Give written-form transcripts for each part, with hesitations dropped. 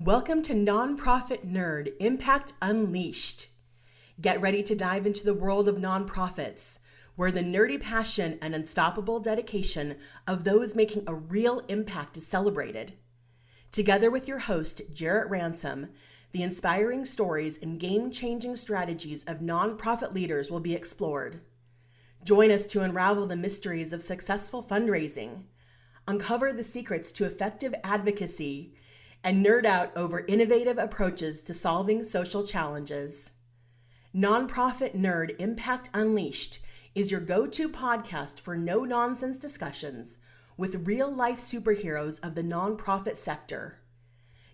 Welcome to Nonprofit Nerd Impact Unleashed. Get ready to dive into the world of nonprofits, where the nerdy passion and unstoppable dedication of those making a real impact is celebrated. Together with your host, Jarrett Ransom, the inspiring stories and game-changing strategies of nonprofit leaders will be explored. Join us to unravel the mysteries of successful fundraising, uncover the secrets to effective advocacy, and nerd out over innovative approaches to solving social challenges. Nonprofit Nerd Impact Unleashed is your go-to podcast for no-nonsense discussions with real-life superheroes of the nonprofit sector.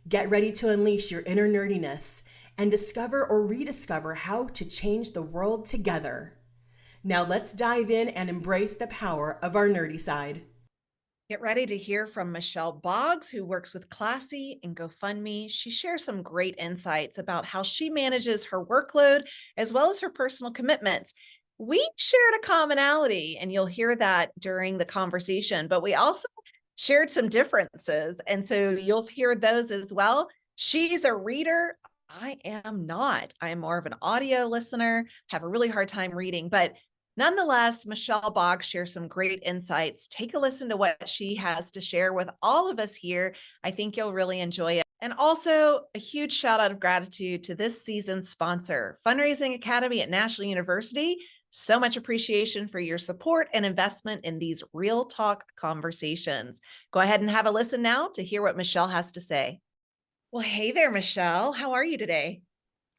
Get ready to unleash your inner nerdiness and discover or rediscover how to change the world together. Now let's dive in and embrace the power of our nerdy side. Get ready to hear from Michelle Boggs, who works with Classy and GoFundMe. She shares some great insights about how she manages her workload as well as her personal commitments. We shared a commonality, and you'll hear that during the conversation, but we also shared some differences. And so you'll hear those as well. She's a reader. I am not. I am more of an audio listener, have a really hard time reading, but nonetheless, Michelle Boggs shares some great insights. Take a listen to what she has to share with all of us here. I think you'll really enjoy it. And also a huge shout out of gratitude to this season's sponsor, Fundraising Academy at National University. So much appreciation for your support and investment in these real talk conversations. Go ahead and have a listen now to hear what Michelle has to say. Well, hey there, Michelle. How are you today?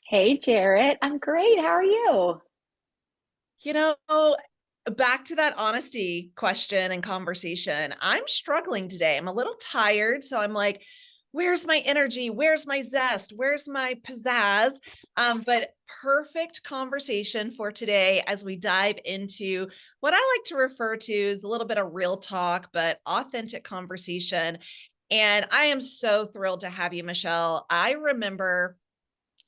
Hey, Jarrett. I'm great. How are you? You know, back to that honesty question and conversation. I'm struggling today. I'm a little tired. So I'm like, where's my energy? Where's my zest? Where's my pizzazz? But perfect conversation for today as we dive into what I like to refer to as a little bit of real talk, but authentic conversation. And I am so thrilled to have you, Michelle. I remember,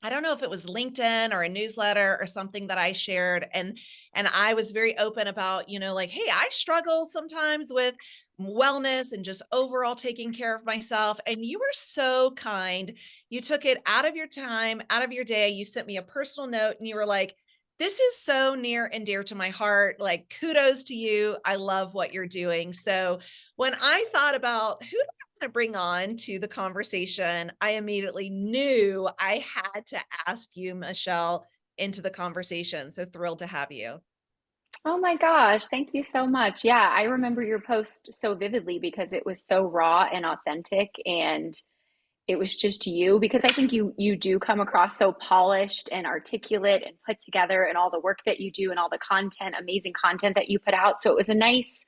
I don't know if it was LinkedIn or a newsletter or something that I shared, and I was very open about, like, hey, I struggle sometimes with wellness and just overall taking care of myself. And you were so kind. You took it out of your time, out of your day. You sent me a personal note and you were like, this is so near and dear to my heart. Like, kudos to you. I love what you're doing. So when I thought about who do I want to bring on to the conversation, I immediately knew I had to ask you, Michelle, into the conversation. So thrilled to have you. Oh my gosh, thank you so much. Yeah, I remember your post so vividly because it was so raw and authentic and it was just you because I think you do come across so polished and articulate and put together and all the work that you do and all the content, amazing content that you put out. So it was a nice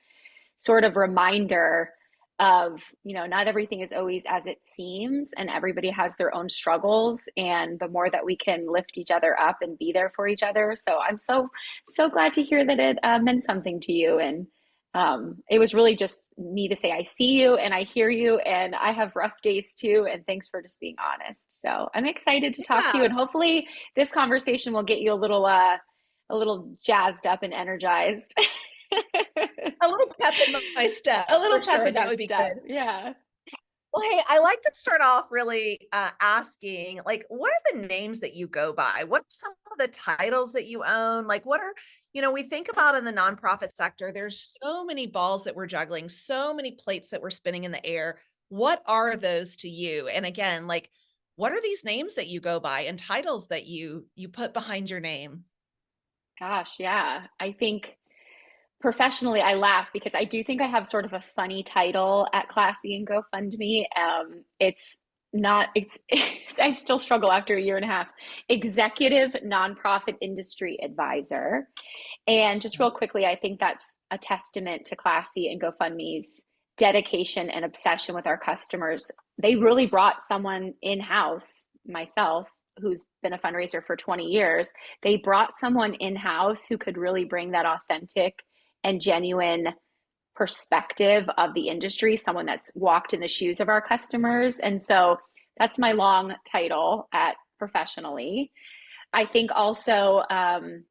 sort of reminder of, not everything is always as it seems, and everybody has their own struggles. And the more that we can lift each other up and be there for each other. So I'm so glad to hear that it meant something to you. And it was really just me to say, I see you and I hear you, and I have rough days too. And thanks for just being honest. So I'm excited to talk to you, Yeah. and hopefully this conversation will get you a little jazzed up and energized. A little pep in my step A little for pep sure. in That your would be step. good. Yeah. Well, hey, I like to start off really asking, like, what are the names that you go by? What are some of the titles that you own? Like, what are, we think about in the nonprofit sector, there's so many balls that we're juggling, so many plates that we're spinning in the air. What are those to you? And again, like, what are these names that you go by and titles that you put behind your name? Gosh, yeah. I think professionally, I laugh because I do think I have sort of a funny title at Classy and GoFundMe. It's not, I still struggle after a year and a half. Executive Nonprofit Industry Advisor. And just real quickly, I think that's a testament to Classy and GoFundMe's dedication and obsession with our customers. They really brought someone in-house, myself, who's been a fundraiser for 20 years. They brought someone in-house who could really bring that authentic and genuine perspective of the industry, someone that's walked in the shoes of our customers. And so that's my long title at professionally. I think also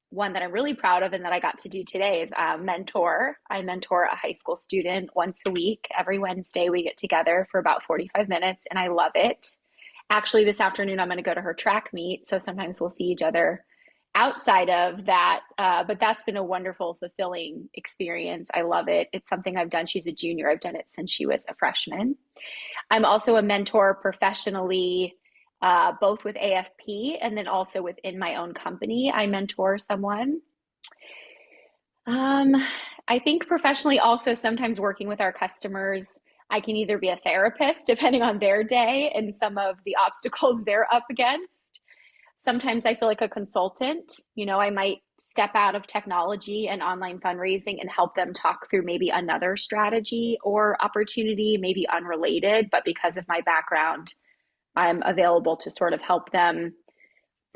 one that I'm really proud of and that I got to do today is mentor. I mentor a high school student once a week. Every Wednesday we get together for about 45 minutes and I love it. Actually, this afternoon, I'm going to go to her track meet. So sometimes we'll see each other outside of that. But that's been a wonderful, fulfilling experience. I love it. It's something I've done. She's a junior. I've done it since she was a freshman. I'm also a mentor professionally, both with AFP and then also within my own company. I mentor someone. Um, I think professionally, also sometimes working with our customers, I can either be a therapist depending on their day and some of the obstacles they're up against. Sometimes I feel like a consultant. I might step out of technology and online fundraising and help them talk through maybe another strategy or opportunity, maybe unrelated, but because of my background, I'm available to sort of help them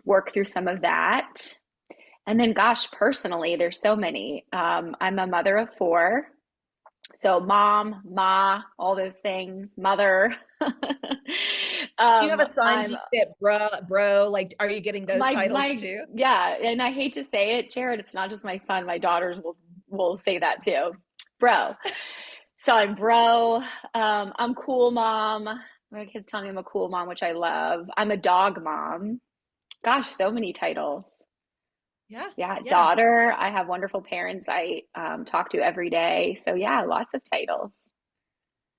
work through some of that. And then, gosh, personally, there's so many. I'm a mother of four. So mom, ma, all those things, mother. You have a son, do I'm you get bro? Like, are you getting those titles too? yeah, and I hate to say it, Jared, it's not just my son. My daughters will say that too, bro. So I'm bro. I'm cool mom. My kids tell me I'm a cool mom, which I love. I'm a dog mom. Gosh, so many titles. Yeah. Yeah, Yeah. daughter. I have wonderful parents I talk to every day. So yeah, lots of titles.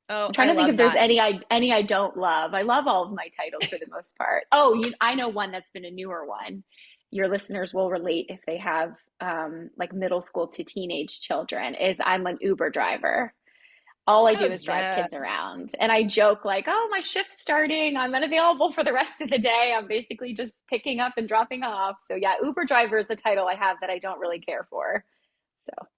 Oh, I'm trying I to think if love there's that. any I don't love. I love all of my titles for the most part. Oh, I know one that's been a newer one. Your listeners will relate if they have like middle school to teenage children. Is I'm an Uber driver. All I Oh, do is drive yes. kids around, and I joke like, "Oh, my shift's starting. I'm unavailable for the rest of the day. I'm basically just picking up and dropping off." So yeah, Uber driver is a title I have that I don't really care for.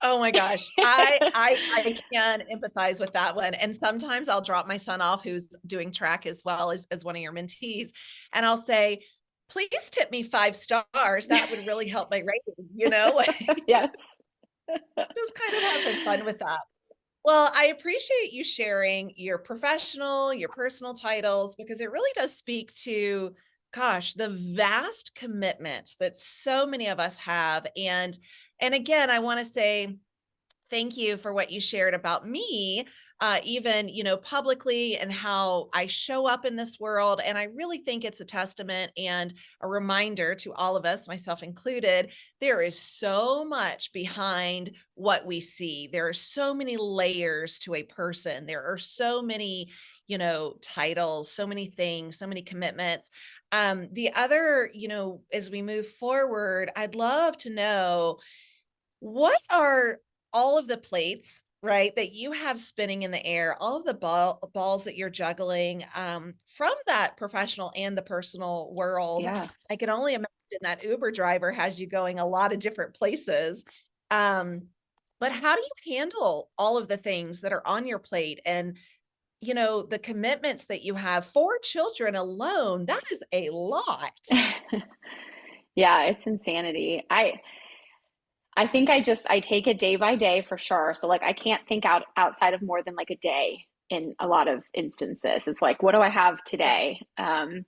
Oh my gosh. I can empathize with that one. And sometimes I'll drop my son off who's doing track as well as one of your mentees. And I'll say, please tip me 5 stars. That would really help my rating, So yes. just kind of having fun with that. Well, I appreciate you sharing your professional, your personal titles, because it really does speak to, gosh, the vast commitments that so many of us have. And again, I want to say thank you for what you shared about me, even, publicly and how I show up in this world. And I really think it's a testament and a reminder to all of us, myself included, there is so much behind what we see. There are so many layers to a person. There are so many, titles, so many things, so many commitments. The other, as we move forward, I'd love to know, what are all of the plates, right, that you have spinning in the air, all of the balls that you're juggling, from that professional and the personal world? Yeah. I can only imagine that Uber driver has you going a lot of different places. Um, but how do you handle all of the things that are on your plate and, the commitments that you have? 4 children alone, that is a lot. Yeah, it's insanity. I think I take it day by day for sure. So like I can't think outside of more than like a day in a lot of instances. It's like, what do I have Yeah. today? And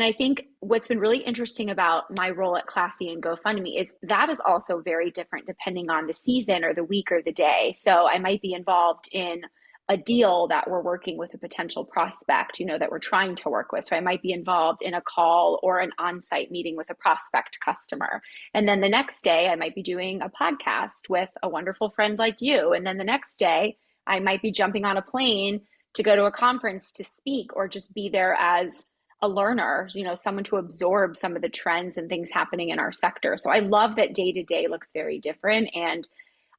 I think what's been really interesting about my role at Classy and GoFundMe is that is also very different depending on the season or the week or the day. So I might be involved in a deal that we're working with a potential prospect, that we're trying to work with. So I might be involved in a call or an on-site meeting with a prospect customer. And then the next day I might be doing a podcast with a wonderful friend like you. And then the next day I might be jumping on a plane to go to a conference to speak or just be there as a learner, someone to absorb some of the trends and things happening in our sector. So I love that day to day looks very different. And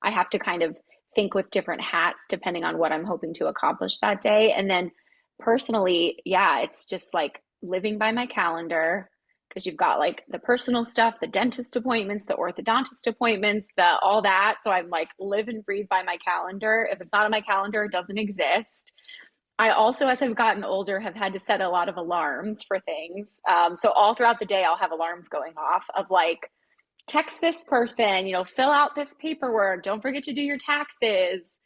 I have to kind of think with different hats depending on what I'm hoping to accomplish that day. And then personally, yeah, it's just like living by my calendar because you've got like the personal stuff, the dentist appointments, the orthodontist appointments, the all that. So I'm like live and breathe by my calendar. If it's not on my calendar, it doesn't exist. I also, as I've gotten older, have had to set a lot of alarms for things. So all throughout the day, I'll have alarms going off of like, text this person, fill out this paperwork. Don't forget to do your taxes.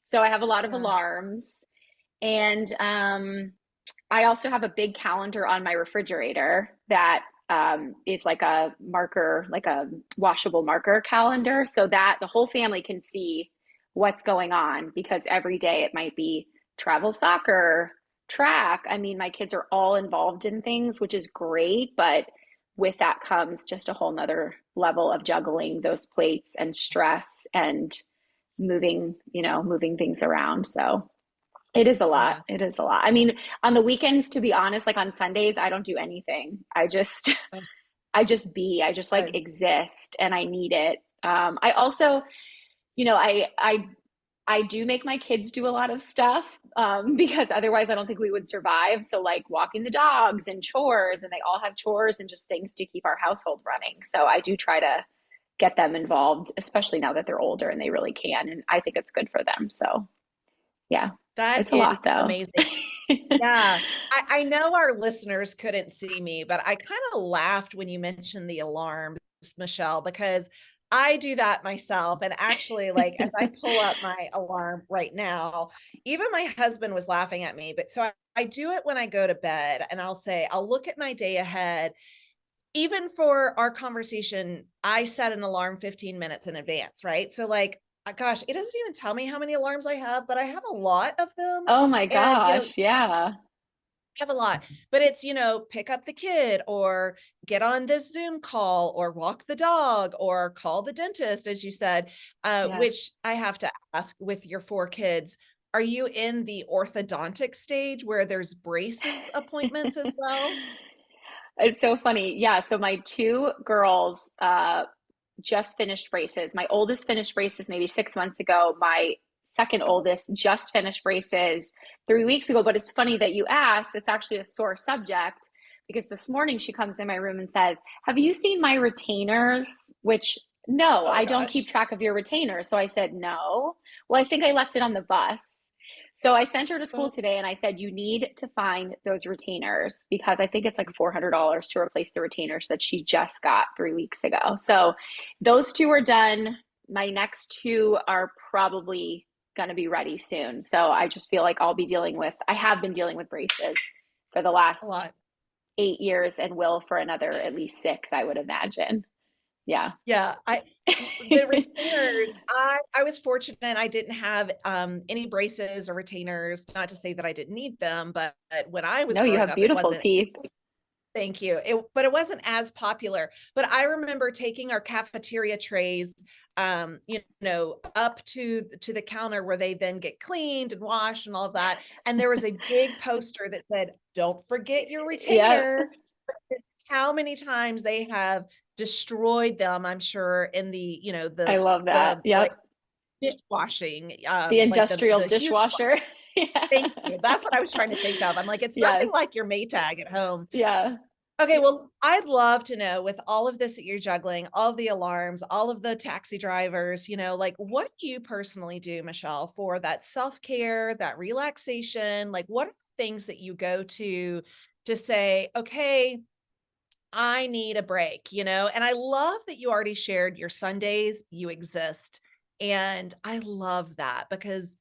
So I have a lot of Yeah. alarms. And I also have a big calendar on my refrigerator that is like a marker, like a washable marker calendar, so that the whole family can see what's going on because every day it might be travel soccer, track. I mean, my kids are all involved in things, which is great, but with that comes just a whole nother level of juggling those plates and stress and moving things around. So it is a lot. Yeah. It is a lot. I mean, on the weekends, to be honest, like on Sundays, I don't do anything. I just, Oh, I just like good. exist and I need it. I also, you know, I do make my kids do a lot of stuff because otherwise I don't think we would survive. So like walking the dogs and chores, and they all have chores and just things to keep our household running. So I do try to get them involved, especially now that they're older and they really can. And I think it's good for them. So yeah, That it's a lot is though. amazing. Yeah. I know our listeners couldn't see me, but I kind of laughed when you mentioned the alarms, Michelle, because I do that myself. And actually, like as I pull up my alarm right now, even my husband was laughing at me. But so I do it when I go to bed, and I'll look at my day ahead. Even for our conversation, I set an alarm 15 minutes in advance, right? So like, gosh, it doesn't even tell me how many alarms I have, but I have a lot of them. Oh my And, gosh. Yeah. have a lot, but it's, pick up the kid or get on this Zoom call or walk the dog or call the dentist, as you said, Yeah. which I have to ask with your 4 kids, are you in the orthodontic stage where there's braces appointments as well? It's so funny. Yeah. So my two girls just finished braces. My oldest finished braces maybe 6 months ago. My second oldest just finished braces 3 weeks ago. But it's funny that you asked. It's actually a sore subject because this morning she comes in my room and says, "Have you seen my retainers?" Which, no, Oh I don't keep gosh. track of your retainers. So I said, "No." Well, I think I left it on the bus. So I sent her to school Oh, today and I said, "You need to find those retainers because I think it's like $400 to replace the retainers that she just got 3 weeks ago." So those two are done. My next two are probably going to be ready soon. So I just feel like I have been dealing with braces for the a last lot. 8 years and will for another at least six, I would imagine. Yeah. Yeah, the retainers, I was fortunate I didn't have any braces or retainers, not to say that I didn't need them, but when I was No, you growing have up, it beautiful wasn't. teeth. Thank you. But it wasn't as popular. But I remember taking our cafeteria trays, up to the counter where they then get cleaned and washed and all of that. And there was a big poster that said, "Don't forget your Yeah. retainer." How many times they have destroyed them, I'm sure, in the, I love that. the like Yep. dishwashing, The like industrial the huge. dishwasher. Yeah. Thank you. That's what I was trying to think of. I'm like, it's nothing Yes. like your Maytag at home. Yeah. Okay, well, I'd love to know with all of this that you're juggling, all of the alarms, all of the taxi drivers, like what do you personally do, Michelle, for that self-care, that relaxation? Like, what are the things that you go to say, okay, I need a break, And I love that you already shared your Sundays, you exist. And I love that because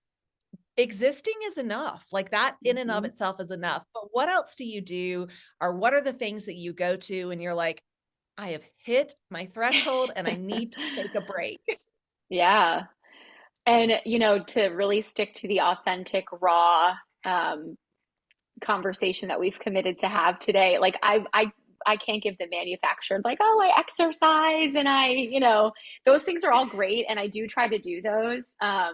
existing is enough. Like that in and of Mhm. itself is enough. But what else do you do? Or what are the things that you go to and you're like, I have hit my threshold and I need to take a break? Yeah. And, to really stick to the authentic, raw um, conversation that we've committed to have today, like I can't give the manufactured, like, oh, I exercise and those things are all great. And I do try to do those. Yeah.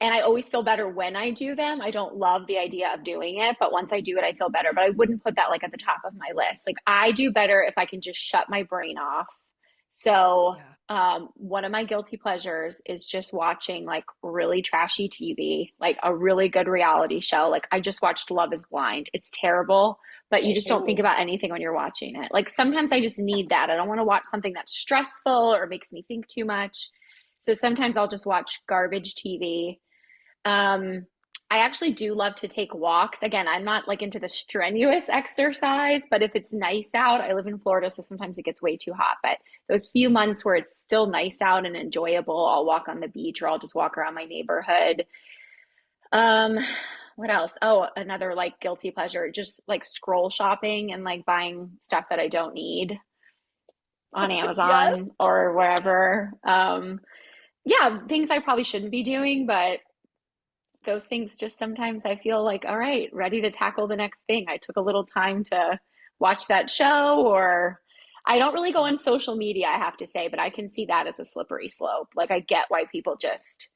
And I always feel better when I do them. I don't love the idea of doing it, but once I do it, I feel better. But I wouldn't put that like at the top of my list. Like I do better if I can just shut my brain off. So, Yeah. one of my guilty pleasures is just watching like really trashy TV, like a really good reality show. Like I just watched Love is Blind. It's terrible, but you just don't think Oh, about anything when you're watching it. Like sometimes I just need that. I don't want to watch something that's stressful or makes me think too much. So sometimes I'll just watch garbage TV. um, I actually do love to take walks. Again, I'm not like into the strenuous exercise, but if it's nice out, I live in Florida, so sometimes it gets way too hot. But those few months where it's still nice out and enjoyable, I'll walk on the beach or I'll just walk around my neighborhood. Um, what else? Oh, another like guilty pleasure, just like scroll shopping and like buying stuff that I don't need on yes. Amazon or wherever. Yeah, things I probably shouldn't be doing, but those things just sometimes I feel like, all right, ready to tackle the next thing. I took a little time to watch that show, or I don't really go on social media, I have to say, but I can see that as a slippery slope. Like I get why people just,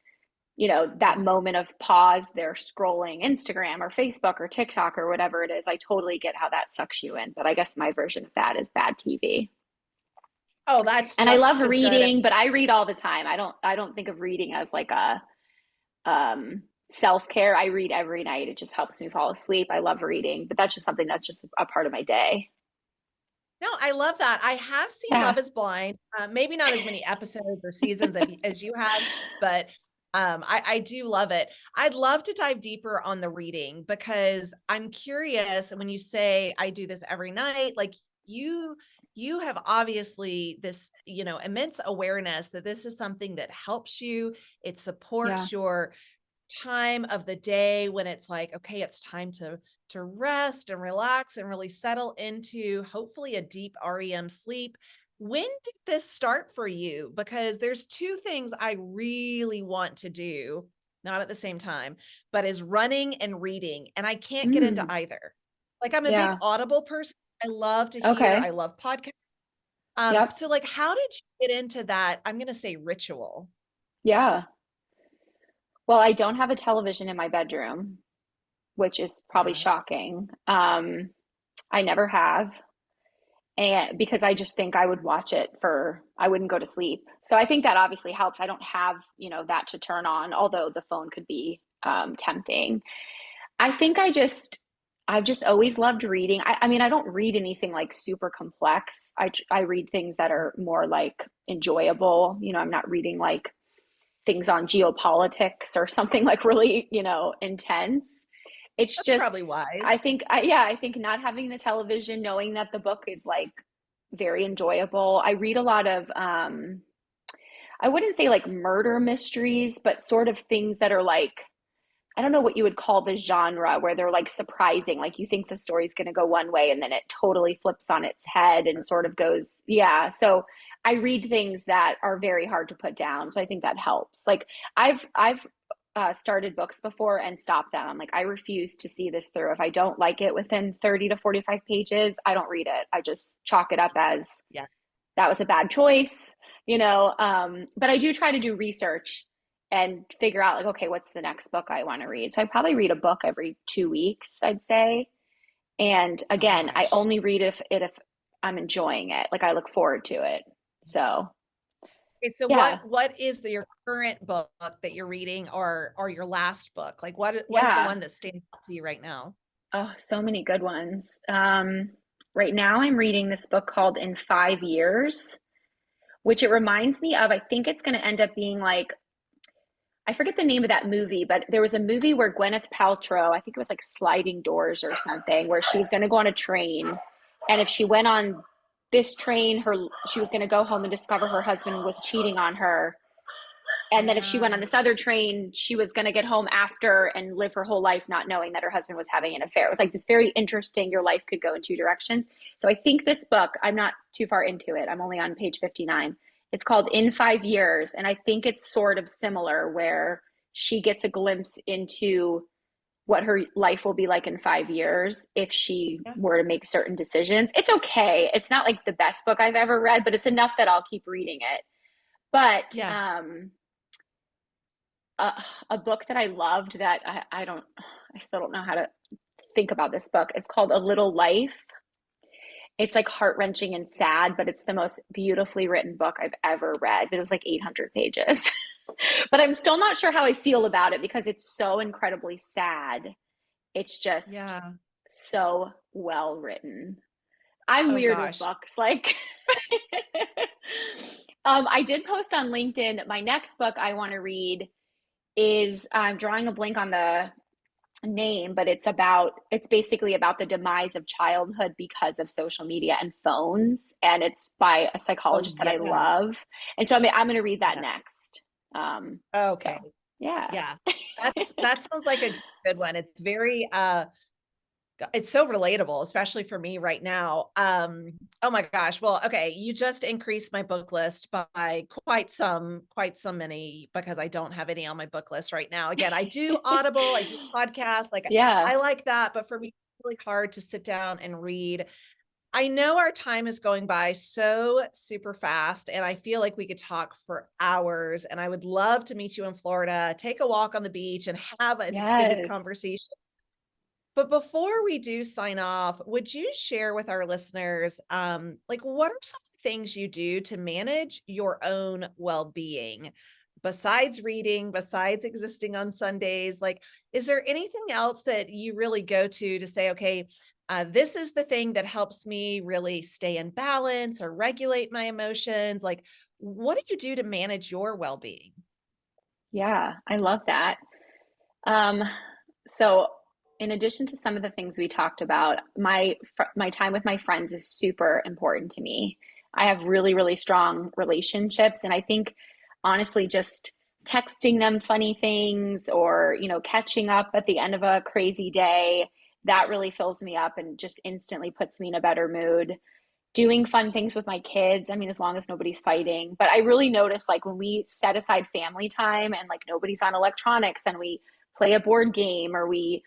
that moment of pause, they're scrolling Instagram or Facebook or TikTok or whatever it is. I totally get how that sucks you in, but I guess my version of that is bad TV. Oh, that's And I just love as good. reading, but I read all the time. I don't think of reading as like a self-care. I read every night. It just helps me fall asleep. I love reading, but that's just something that's just a part of my day. No, I love that. I have seen Yeah. Love is Blind. Maybe not as many episodes or seasons as you have, but I do love it. I'd love to dive deeper on the reading because I'm curious. When you say I do this every night, like you have obviously this, immense awareness that this is something that helps you. It Yeah. supports your time of the day when it's like, okay, it's time to rest and relax and really settle into hopefully a deep REM sleep. When did this start for you? Because there's two things I really want to do, not at the same time, but is running and reading. And I can't get into Mm, either. Like I'm a big yeah. Audible person. I love to hear, Okay. I love podcasts. Yep. So like, how did you get into that? I'm going to say ritual. Yeah. Well, I don't have a television in my bedroom, which is probably Yes. shocking. I never have. And because I just think I would watch it I wouldn't go to sleep. So I think that obviously helps. I don't have, that to turn on, although the phone could be tempting. I think I've just always loved reading. I mean, I don't read anything like super complex. I read things that are more like enjoyable. I'm not reading like things on geopolitics or something like really, intense. It's That's probably just, wise. I think not having the television, knowing that the book is like very enjoyable. I read a lot of, I wouldn't say like murder mysteries, but sort of things that are like, I don't know what you would call the genre, where they're like surprising. Like you think the story's going to go one way and then it totally flips on its head and sort of goes, yeah. So I read things that are very hard to put down. So I think that helps. Like I've started books before and stopped them. I'm like, I refuse to see this through. If I don't like it within 30 to 45 pages, I don't read it. I just chalk it up as Yeah. that was a bad choice, but I do try to do research and figure out like, okay, what's the next book I want to read? So I probably read a book every 2 weeks, I'd say. And again, I Gosh. only read if I'm enjoying it, like I look forward to it. So Okay, so yeah, what is your current book that you're reading, or your last book? Like what is the yeah. one that stands out to you right now? Oh, so many good ones. Right now I'm reading this book called In 5 Years, which it reminds me of, I think it's going to end up being like, I forget the name of that movie, but there was a movie where Gwyneth Paltrow, I think it was like Sliding Doors or something, where she was going to go on a train. And if she went on this train, she was going to go home and discover her husband was cheating on her. And then if she went Yeah. on this other train, she was going to get home after and live her whole life not knowing that her husband was having an affair. It was like this very interesting, your life could go in two directions. So I think this book, I'm not too far into it. I'm only on page 59. It's called In 5 Years. And I think it's sort of similar, where she gets a glimpse into what her life will be like in 5 years if she Yeah. were to make certain decisions. It's okay. It's not like the best book I've ever read, but it's enough that I'll keep reading it. But Yeah. a book that I loved that I still don't know how to think about this book. It's called A Little Life. It's like heart wrenching and sad, but it's the most beautifully written book I've ever read. But it was like 800 pages. But I'm still not sure how I feel about it because it's so incredibly sad. It's just Yeah. so well written. I'm Oh weird with gosh. books. Like, I did post on LinkedIn. My next book I want to read is, I'm drawing a blank on the name, but it's basically about the demise of childhood because of social media and phones, and it's by a Oh psychologist that I yes. love. And so I'm going to read that Yeah. next. Okay. So yeah. Yeah. That sounds like a good one. It's very It's so relatable, especially for me right now. Oh my gosh. Well, okay. You just increased my book list by quite some many, because I don't have any on my book list right now. Again, I do Audible, I do podcasts, like Yeah. I like that, but for me, it's really hard to sit down and read. I know our time is going by so super fast, and I feel like we could talk for hours, and I would love to meet you in Florida, take a walk on the beach and have an extended Yes. conversation. But before we do sign off, would you share with our listeners, like what are some things you do to manage your own well-being besides reading, besides existing on Sundays? Like, is there anything else that you really go to say, okay, this is the thing that helps me really stay in balance or regulate my emotions? Like, what do you do to manage your well-being? Yeah, I love that. Um, so in addition to some of the things we talked about, my time with my friends is super important to me. I have really, really strong relationships, and I think honestly, just texting them funny things or, catching up at the end of a crazy day, that really fills me up and just instantly puts me in a better mood. Doing fun things with my kids. I mean, as long as nobody's fighting. But I really notice like when we set aside family time and like nobody's on electronics and we play a board game or we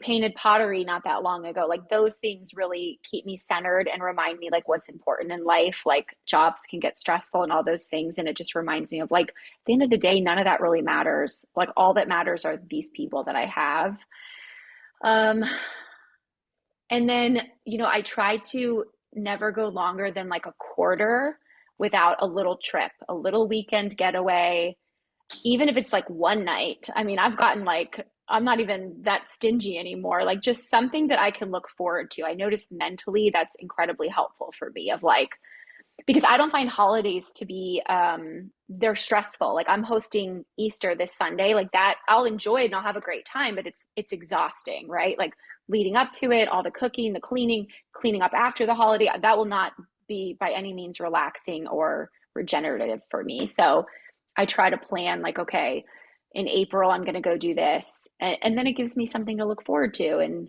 painted pottery not that long ago. Like those things really keep me centered and remind me like what's important in life. Like jobs can get stressful and all those things. And it just reminds me of like at the end of the day, none of that really matters. Like all that matters are these people that I have. Um, and then, I try to never go longer than like a quarter without a little trip, a little weekend getaway, even if it's like one night. I mean, I've gotten like, I'm not even that stingy anymore. Like just something that I can look forward to. I noticed mentally that's incredibly helpful for me of like, because I don't find holidays to be they're stressful. Like I'm hosting Easter this Sunday, like that I'll enjoy it and I'll have a great time, but it's exhausting, right? Like leading up to it, all the cooking, the cleaning up after the holiday, that will not be by any means relaxing or regenerative for me. So I try to plan like, okay, in April I'm going to go do this, and then it gives me something to look forward to. And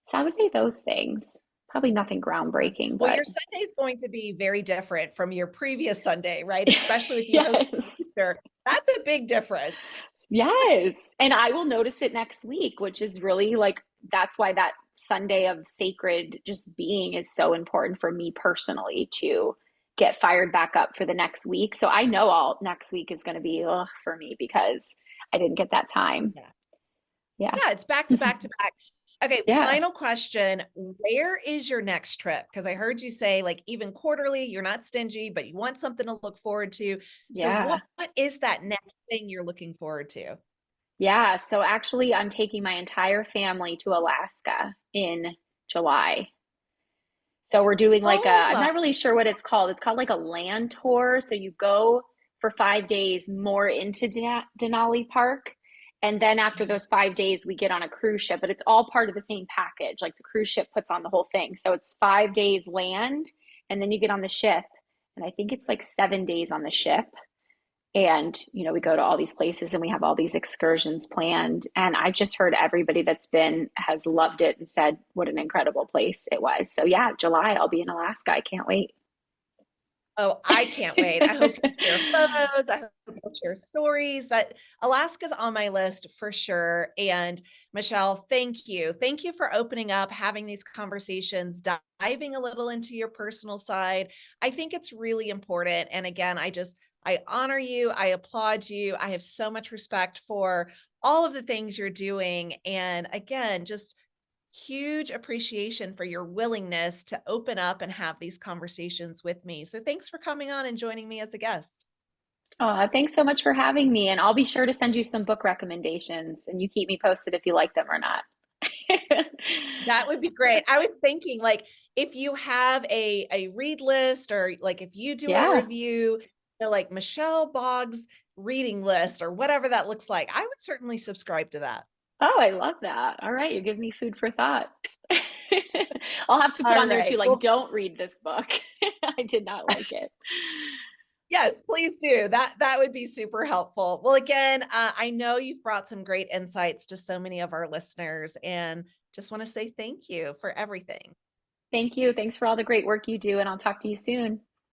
so I would say those things. Probably nothing groundbreaking, Well, but your Sunday is going to be very different from your previous Sunday, right? Especially with you hosting yes. Easter. That's a big difference. Yes. And I will notice it next week, which is really like, that's why that Sunday of sacred just being is so important for me personally to get fired back up for the next week. So I know all next week is going to be ugh, for me because I didn't get that time. Yeah. Yeah. Yeah, it's back to back to back. Okay, Yeah. final question. Where is your next trip? Because I heard you say like even quarterly, you're not stingy, but you want something to look forward to. So Yeah. what is that next thing you're looking forward to? Yeah. So actually, I'm taking my entire family to Alaska in July. So we're doing like Oh I'm my, not really sure what it's called. It's called like a land tour. So you go for 5 days more into Denali Park. And then after those 5 days, we get on a cruise ship, but it's all part of the same package. Like the cruise ship puts on the whole thing. So it's 5 days land, and then you get on the ship. And I think it's like 7 days on the ship, and we go to all these places and we have all these excursions planned, and I've just heard everybody that's been has loved it and said what an incredible place it was. So yeah, July I'll be in Alaska. I can't wait. oh, I can't wait. I hope you share photos. I hope you share stories. That Alaska's on my list for sure. And Michelle, thank you. Thank you for opening up, having these conversations, diving a little into your personal side. I think it's really important. And again, I honor you. I applaud you. I have so much respect for all of the things you're doing. And again, just huge appreciation for your willingness to open up and have these conversations with me. So thanks for coming on and joining me as a guest. Oh, thanks so much for having me, and I'll be sure to send you some book recommendations and you keep me posted if you like them or not. That would be great. I was thinking like if you have a read list, or like if you do a Yeah. review, like Michelle Boggs reading list or whatever that looks like, I would certainly subscribe to that. Oh, I love that. All right, you give me food for thought. I'll have to put All on there too, right. like, Well, don't read this book. I did not like it. yes, please do. That would be super helpful. Well, again, I know you've brought some great insights to so many of our listeners, and just want to say thank you for everything. Thank you. Thanks for all the great work you do, and I'll talk to you soon.